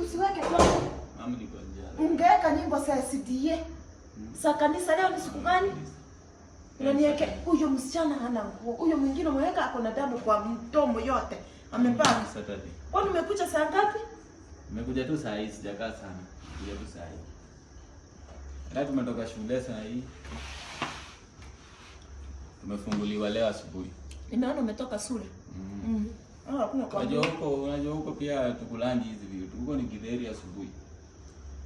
usiweke kwa. Mama niko njaa. Ungeweka nyimbo za SDA. Sa kanisa leo ni siku gani? Unaniweke huyo msichana hana nguo. Huyo mwingine umeweka ako na damu kwa mdomo yote. Amepaka. Saturday. Kwani umekuja saa ngapi? Nimekuja tu saa hii, sijakaa sana. Kuja tu saa hii. Leo tumetoka shule saa hii. Tumefunguliwa leo asubuhi. Inaona umetoka shule. Hakuna kwa. Unajua huko pia tukulangi hizi vitu. Huko ni githeri asubuhi.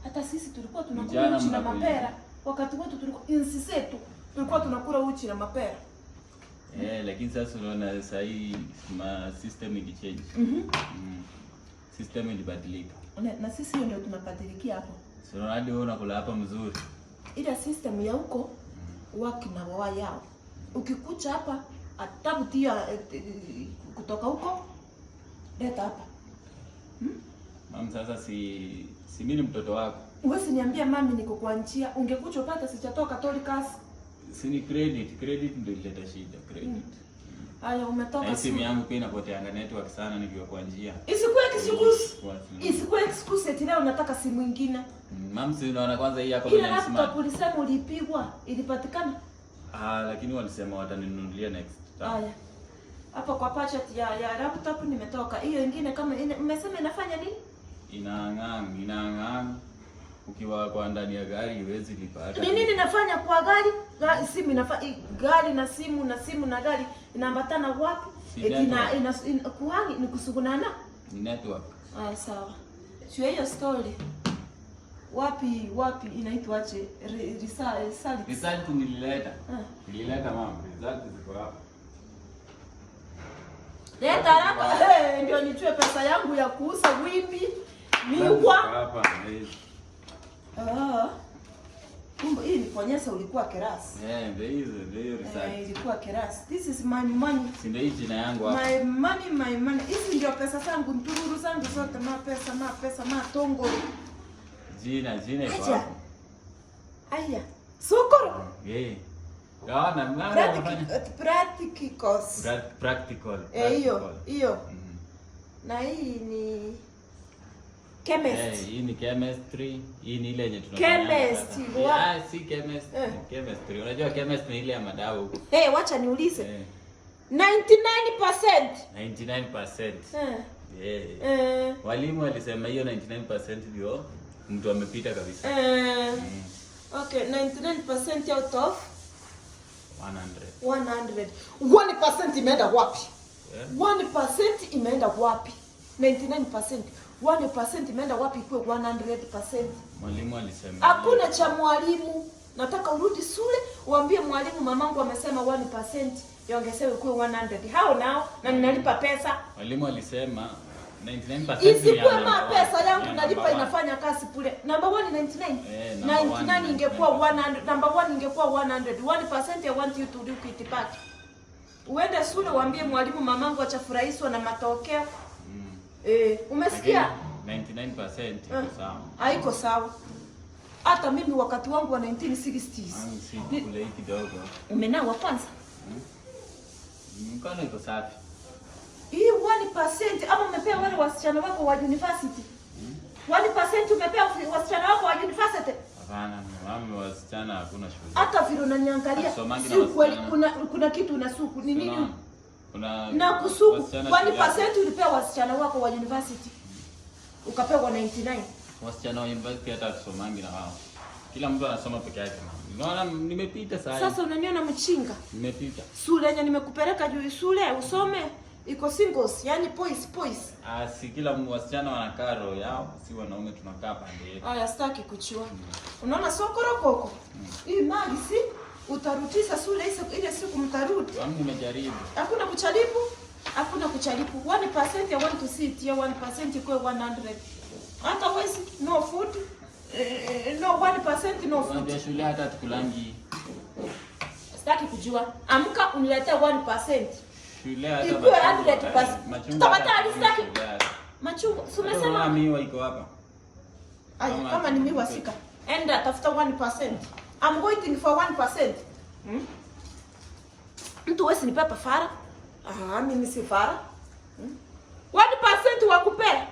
Hata sisi tulikuwa tunakula uchi na mapera. Wakati wetu tulikuwa insi zetu tulikuwa tunakula uchi na mapera. Lakini sasa unaona sasa hii system ikichange. System ilibadilika. Na sisi ndio tunabadilikia hapo. So hadi wewe unakula hapa mzuri. Ile system ya huko waki na wao yao. Ukikucha hapa atabutia kutoka huko leta hapa. Mama sasa si mimi ni mtoto wako. Uwezi niambia mami niko kwa njia, ungekuja upata sijatoka Catholic. Si ni credit ndio ileta shida, credit. Haya umetoka. Simu yangu pia inapoteanga network sana nikiwa kwa njia. Isikuwe excuse eti leo unataka simu nyingine. Mama si unaona kwanza hii yako bila smart. Ile laptop ulisema ulipigwa, ilipatikana? Lakini walisema wataninunulia next time. Haya. Hapo kwa budget ya laptop nimetoka. Hiyo nyingine kama mmesema inafanya nini? Inang'ang. Ukiwa kwa ndani ya gari huwezi lipata. Ni nini nafanya kwa gari? Simu inafanya gari na simu na gari inaambatana wapi? Kuhani ni kusugunana? Ni network. Sawa. Sio hiyo story. Wapi inaitwa aje? Result nilileta. Nilileta mama, result ziko hapa. Leta haraka. Ndio nichue pesa yangu ya kuuza wimbi. Miwa. Hapa. Kumbe hii ni kuonyesha ulikuwa kerasi. Ndio result. Ilikuwa kerasi. This is my money. Si ndio jina yangu hapa. My money. Hizi ndio pesa zangu, ntururu zangu zote, mapesa, matongo. Jina iko hapa. Aya. Sokoro. Gaona mnafanya practical. Hiyo. Na hii ni chemistry. Hii ni chemistry. Hii ni ile yenye tunafanya. Chemistry. Si chemistry. Chemistry. Unajua chemistry ni ile ya madawa huko. Wacha niulize. 99%. 99%. Walimu walisema hiyo 99% ndio mtu amepita kabisa. Okay, 99% out of 100. 1% imeenda wapi? 1% imeenda wapi? 99%. 1% imeenda wapi kwa 100%? Mwalimu alisema. Hakuna cha mwalimu. Nataka urudi shule uambie mwalimu mamangu amesema 1% yongezewe kwa 100. Hao nao na ninalipa pesa. Mwalimu alisema 99% isikuwe pesa yangu nalipa inafanya kazi kule. Number 1 ni 99. 99 ingekuwa 100. Number 1 ingekuwa 100. 1% I want you to do it back. Uende shule uambie mwalimu mamangu achafurahishwa na matokeo. Umesikia? 99% iko sawa. Haiko sawa. Hata mimi wakati wangu wa 1960s. Si kule kidogo. Umenawa kwanza? Mkono iko safi. Hii 1% ama umepea wale wasichana wako wa university? 1% umepea wasichana wako wa university? Hapana, mama wasichana hakuna shule. Hata vile unaniangalia si kweli kuna kitu unasuku. Ni nini? Na kusuku 1% ulipea wasichana wako wa university. Ukapewa 99. Wasichana wa university hata kusomangi na wao. Kila mtu anasoma peke yake mama. Unaona nimepita sasa. Sasa unaniona mchinga? Nimepita. Shule yenye nimekupeleka juu shule usome iko singles, yani boys. Si kila wasichana wanakaa roho yao, si wanaume tunakaa pande yetu. Haya sitaki kuchua. Unaona sokoro koko? Hii mali si utarutisha shule ile siku mtarudi. Wangu nimejaribu. Hakuna kucharibu. 1% I want to see it here 1% kwa 100. Hata wesi no food. No 1% no food. Kwa shule hata tukulangi. Sitaki kujua. Amka uniletee 1%. Shule hata 100%. Tutapata alistaki. Machungwa. Umesema miwa iko hapa. Kama ni miwa sika. Enda tafuta 1%. I'm waiting for 1%. Mtu wesi ni pepa fara. Mimi si fara. 1% wakupea.